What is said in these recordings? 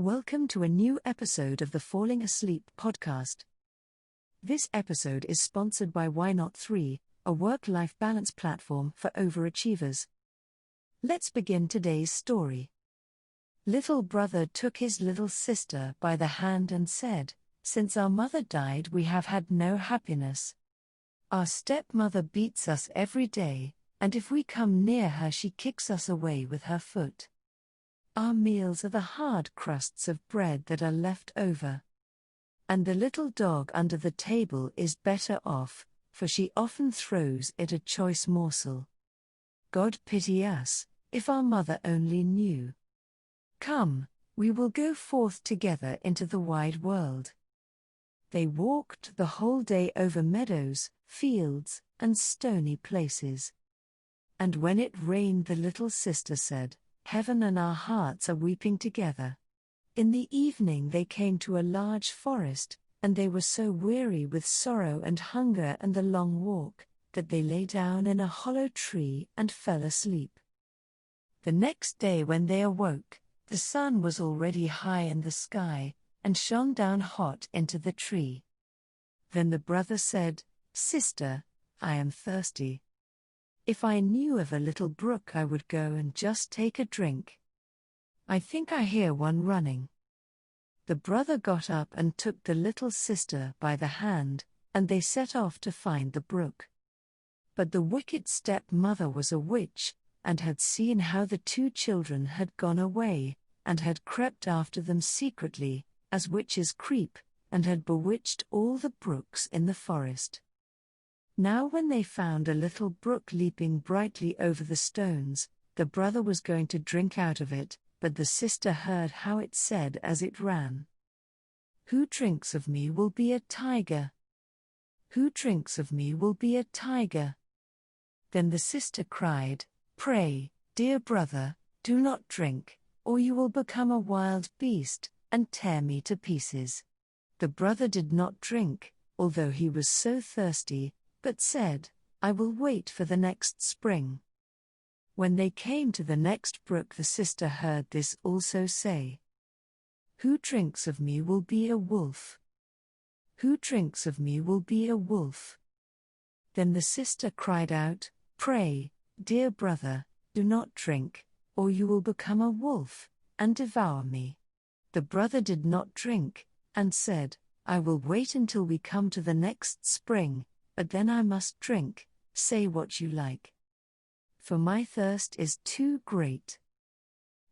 Welcome to a new episode of the Falling Asleep podcast. This episode is sponsored by Why Not 3, a work-life balance platform for overachievers. Let's begin today's story. Little brother took his little sister by the hand and said, "Since our mother died, we have had no happiness. Our stepmother beats us every day, and if we come near her, she kicks us away with her foot. Our meals are the hard crusts of bread that are left over. And the little dog under the table is better off, for she often throws it a choice morsel. God pity us, if our mother only knew. Come, we will go forth together into the wide world." They walked the whole day over meadows, fields, and stony places. And when it rained, the little sister said, "Heaven and our hearts are weeping together." In the evening they came to a large forest, and they were so weary with sorrow and hunger and the long walk, that they lay down in a hollow tree and fell asleep. The next day when they awoke, the sun was already high in the sky, and shone down hot into the tree. Then the brother said, "Sister, I am thirsty. If I knew of a little brook, I would go and just take a drink. I think I hear one running." The brother got up and took the little sister by the hand, and they set off to find the brook. But the wicked stepmother was a witch, and had seen how the two children had gone away, and had crept after them secretly, as witches creep, and had bewitched all the brooks in the forest. Now when they found a little brook leaping brightly over the stones, the brother was going to drink out of it, but the sister heard how it said as it ran, "Who drinks of me will be a tiger. Who drinks of me will be a tiger." Then the sister cried, "Pray, dear brother, do not drink, or you will become a wild beast, and tear me to pieces." The brother did not drink, although he was so thirsty, but said, "I will wait for the next spring." When they came to the next brook, the sister heard this also say, "Who drinks of me will be a wolf. Who drinks of me will be a wolf." Then the sister cried out, "Pray, dear brother, do not drink, or you will become a wolf, and devour me." The brother did not drink, and said, "I will wait until we come to the next spring, but then I must drink, say what you like. For my thirst is too great."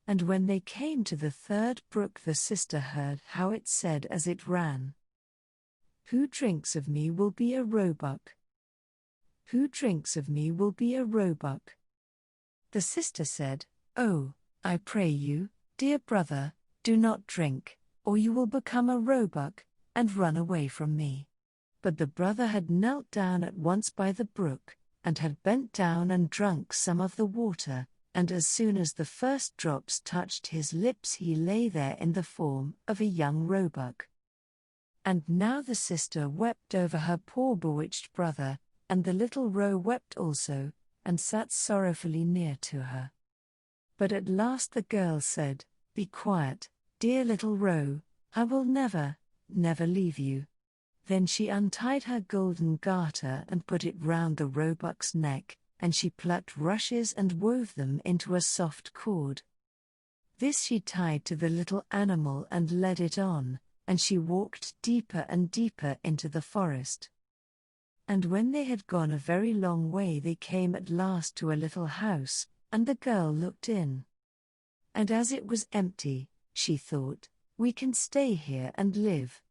And when they came to the third brook, the sister heard how it said as it ran, "Who drinks of me will be a roebuck. Who drinks of me will be a roebuck." The sister said, "Oh, I pray you, dear brother, do not drink, or you will become a roebuck, and run away from me." But the brother had knelt down at once by the brook, and had bent down and drunk some of the water, and as soon as the first drops touched his lips, he lay there in the form of a young roebuck. And now the sister wept over her poor bewitched brother, and the little roe wept also, and sat sorrowfully near to her. But at last the girl said, "Be quiet, dear little roe, I will never, never leave you." Then she untied her golden garter and put it round the roebuck's neck, and she plucked rushes and wove them into a soft cord. This she tied to the little animal and led it on, and she walked deeper and deeper into the forest. And when they had gone a very long way, they came at last to a little house, and the girl looked in. And as it was empty, she thought, "We can stay here and live."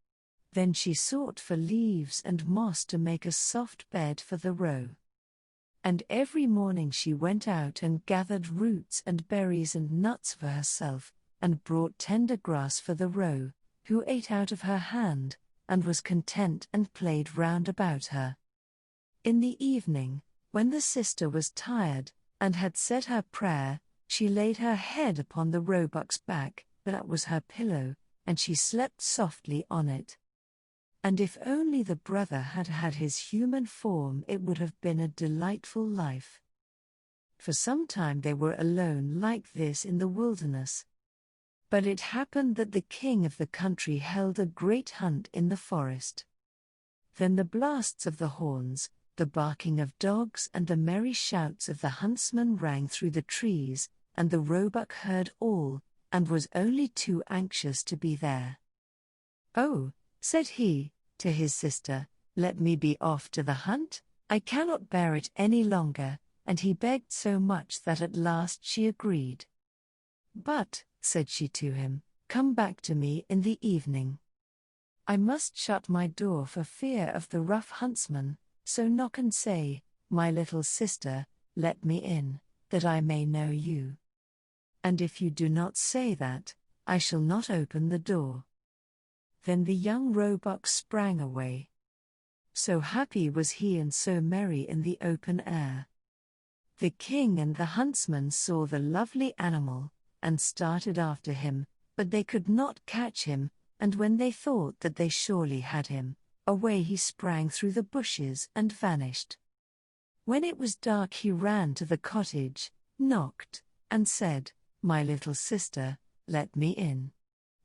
Then she sought for leaves and moss to make a soft bed for the roe. And every morning she went out and gathered roots and berries and nuts for herself, and brought tender grass for the roe, who ate out of her hand, and was content and played round about her. In the evening, when the sister was tired, and had said her prayer, she laid her head upon the roebuck's back, that was her pillow, and she slept softly on it. And if only the brother had had his human form, it would have been a delightful life. For some time they were alone like this in the wilderness. But it happened that the king of the country held a great hunt in the forest. Then the blasts of the horns, the barking of dogs and the merry shouts of the huntsmen rang through the trees, and the roebuck heard all, and was only too anxious to be there. "Oh," said he, to his sister, "let me be off to the hunt, I cannot bear it any longer," and he begged so much that at last she agreed. "But," said she to him, "come back to me in the evening. I must shut my door for fear of the rough huntsman, so knock and say, 'My little sister, let me in, that I may know you.' And if you do not say that, I shall not open the door." Then the young roebuck sprang away. So happy was he and so merry in the open air. The king and the huntsman saw the lovely animal, and started after him, but they could not catch him, and when they thought that they surely had him, away he sprang through the bushes and vanished. When it was dark he ran to the cottage, knocked, and said, "My little sister, let me in."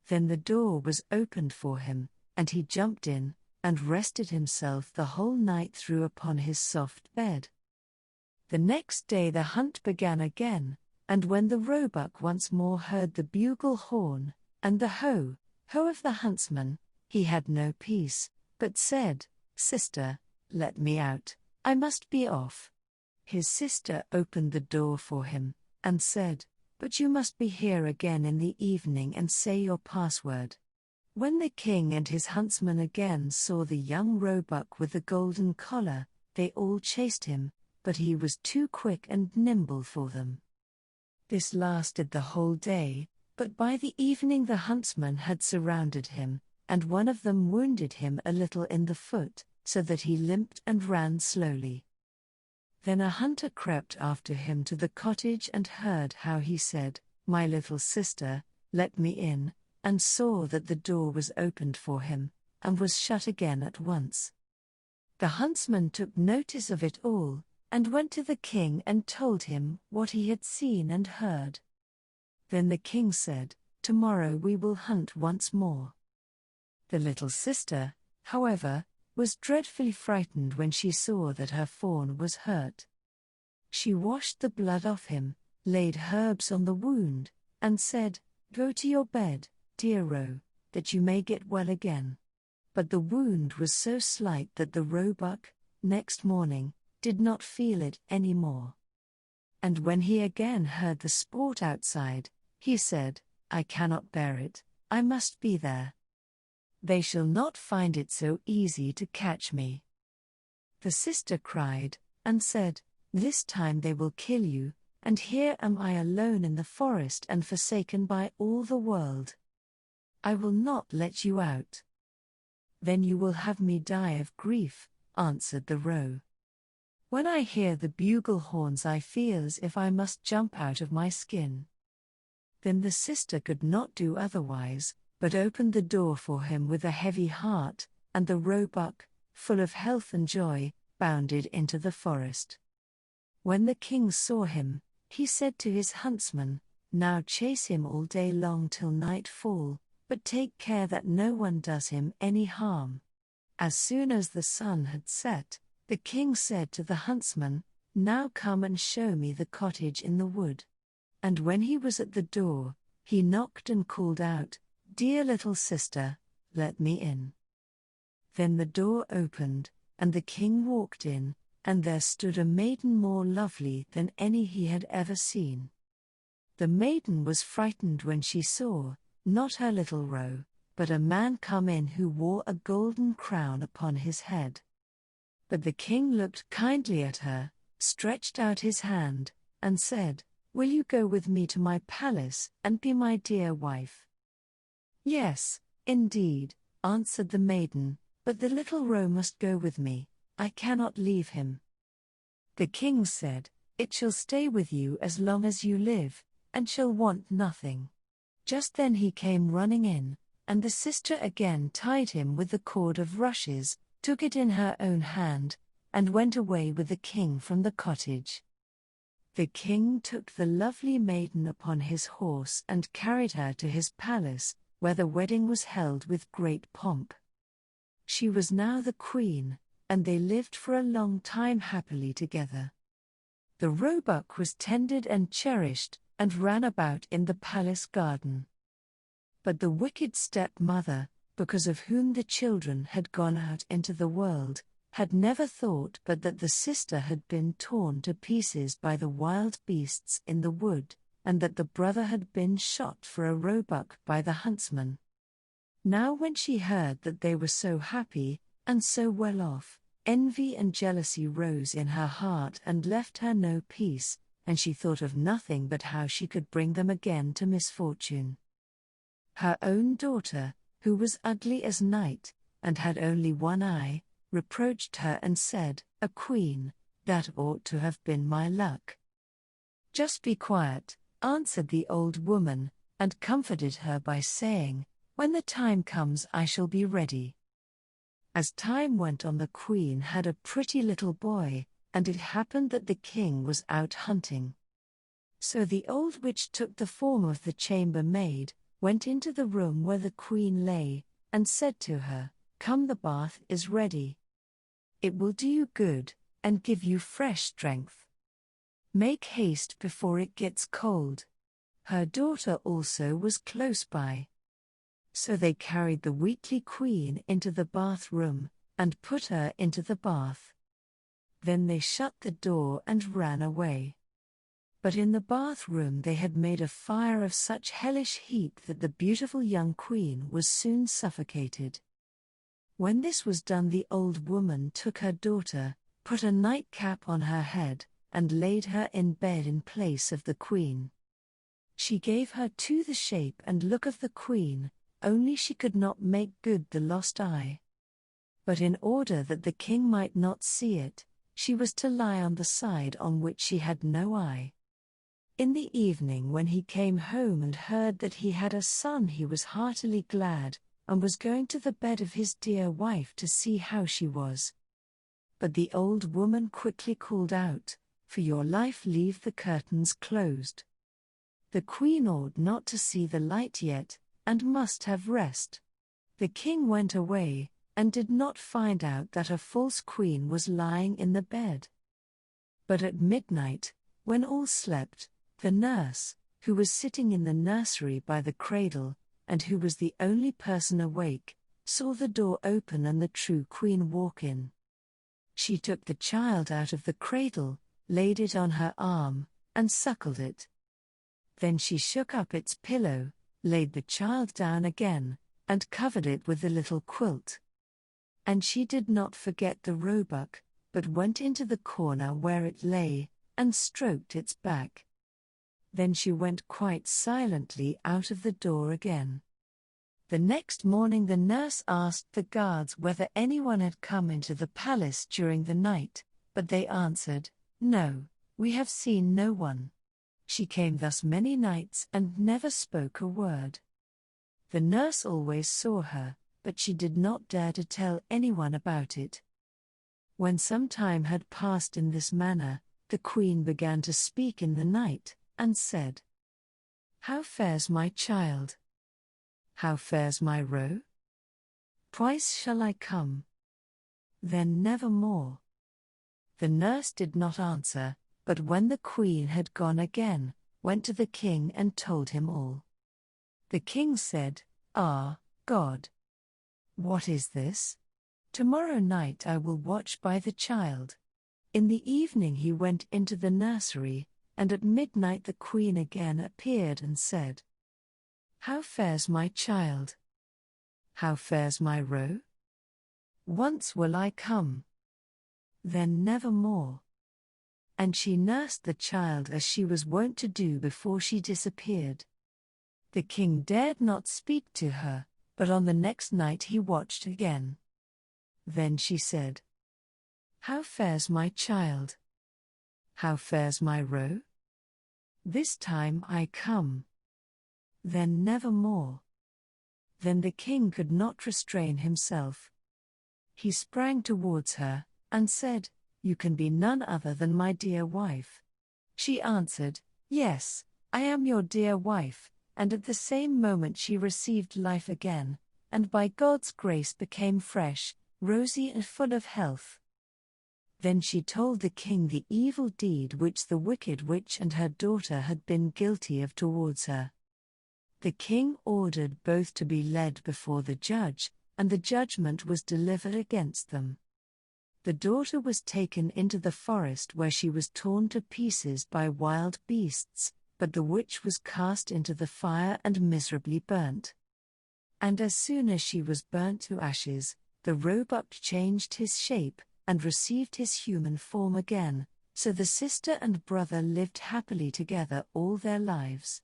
Then the door was opened for him, and he jumped in, and rested himself the whole night through upon his soft bed. The next day the hunt began again, and when the roebuck once more heard the bugle horn, and the ho, ho of the huntsman, he had no peace, but said, "Sister, let me out, I must be off." His sister opened the door for him, and said, "But you must be here again in the evening and say your password." When the king and his huntsmen again saw the young roebuck with the golden collar, they all chased him, but he was too quick and nimble for them. This lasted the whole day, but by the evening the huntsmen had surrounded him, and one of them wounded him a little in the foot, so that he limped and ran slowly. Then a hunter crept after him to the cottage and heard how he said, "My little sister, let me in," and saw that the door was opened for him, and was shut again at once. The huntsman took notice of it all, and went to the king and told him what he had seen and heard. Then the king said, "Tomorrow we will hunt once more." The little sister, however, was dreadfully frightened when she saw that her fawn was hurt. She washed the blood off him, laid herbs on the wound, and said, "Go to your bed, dear roe, that you may get well again." But the wound was so slight that the roebuck, next morning, did not feel it any more. And when he again heard the sport outside, he said, "I cannot bear it, I must be there. They shall not find it so easy to catch me." The sister cried, and said, "This time they will kill you, and here am I alone in the forest and forsaken by all the world. I will not let you out." "Then you will have me die of grief," answered the roe. "When I hear the bugle horns I feel as if I must jump out of my skin." Then the sister could not do otherwise, but opened the door for him with a heavy heart, and the roebuck, full of health and joy, bounded into the forest. When the king saw him, he said to his huntsman, "Now chase him all day long till nightfall, but take care that no one does him any harm." As soon as the sun had set, the king said to the huntsman, "Now come and show me the cottage in the wood." And when he was at the door, he knocked and called out, "Dear little sister, let me in." Then the door opened, and the king walked in, and there stood a maiden more lovely than any he had ever seen. The maiden was frightened when she saw, not her little roe, but a man come in who wore a golden crown upon his head. But the king looked kindly at her, stretched out his hand, and said, "Will you go with me to my palace and be my dear wife?" "Yes, indeed," answered the maiden, "but the little roe must go with me, I cannot leave him." The king said, "It shall stay with you as long as you live, and shall want nothing." Just then he came running in, and the sister again tied him with the cord of rushes, took it in her own hand, and went away with the king from the cottage. The king took the lovely maiden upon his horse and carried her to his palace, where the wedding was held with great pomp. She was now the queen, and they lived for a long time happily together. The roebuck was tended and cherished, and ran about in the palace garden. But the wicked stepmother, because of whom the children had gone out into the world, had never thought but that the sister had been torn to pieces by the wild beasts in the wood, and that the brother had been shot for a roebuck by the huntsman. Now when she heard that they were so happy, and so well off, envy and jealousy rose in her heart and left her no peace, and she thought of nothing but how she could bring them again to misfortune. Her own daughter, who was ugly as night, and had only one eye, reproached her and said, "A queen, that ought to have been my luck." "Just be quiet," answered the old woman, and comforted her by saying, "When the time comes I shall be ready." As time went on, the queen had a pretty little boy, and it happened that the king was out hunting. So the old witch took the form of the chambermaid, went into the room where the queen lay, and said to her, "Come, the bath is ready. It will do you good, and give you fresh strength. Make haste before it gets cold." Her daughter also was close by. So they carried the weakly queen into the bathroom, and put her into the bath. Then they shut the door and ran away. But in the bathroom they had made a fire of such hellish heat that the beautiful young queen was soon suffocated. When this was done, the old woman took her daughter, put a nightcap on her head, and laid her in bed in place of the queen. She gave her to the shape and look of the queen, only she could not make good the lost eye. But in order that the king might not see it, she was to lie on the side on which she had no eye. In the evening when he came home and heard that he had a son, he was heartily glad, and was going to the bed of his dear wife to see how she was. But the old woman quickly called out, "For your life leave the curtains closed. The queen ought not to see the light yet, and must have rest." The king went away, and did not find out that a false queen was lying in the bed. But at midnight, when all slept, the nurse, who was sitting in the nursery by the cradle, and who was the only person awake, saw the door open and the true queen walk in. She took the child out of the cradle, laid it on her arm, and suckled it. Then she shook up its pillow, laid the child down again, and covered it with the little quilt. And she did not forget the roebuck, but went into the corner where it lay, and stroked its back. Then she went quite silently out of the door again. The next morning the nurse asked the guards whether anyone had come into the palace during the night, but they answered, "No, we have seen no one." She came thus many nights and never spoke a word. The nurse always saw her, but she did not dare to tell anyone about it. When some time had passed in this manner, the queen began to speak in the night, and said, "How fares my child? How fares my roe? Twice shall I come, then never more." The nurse did not answer, but when the queen had gone again, went to the king and told him all. The king said, "Ah, God! What is this? Tomorrow night I will watch by the child." In the evening he went into the nursery, and at midnight the queen again appeared and said, "How fares my child? How fares my roe? Once will I come, then never more." And she nursed the child as she was wont to do before she disappeared. The king dared not speak to her, but on the next night he watched again. Then she said, "How fares my child? How fares my roe? This time I come, then never more." Then the king could not restrain himself. He sprang towards her, and said, "You can be none other than my dear wife. She answered, "Yes, I am your dear wife," and at the same moment she received life again, and by God's grace became fresh, rosy and full of health. Then she told the king the evil deed which the wicked witch and her daughter had been guilty of towards her. The king ordered both to be led before the judge, and the judgment was delivered against them. The daughter was taken into the forest where she was torn to pieces by wild beasts, but the witch was cast into the fire and miserably burnt. And as soon as she was burnt to ashes, the roebuck changed his shape, and received his human form again, so the sister and brother lived happily together all their lives.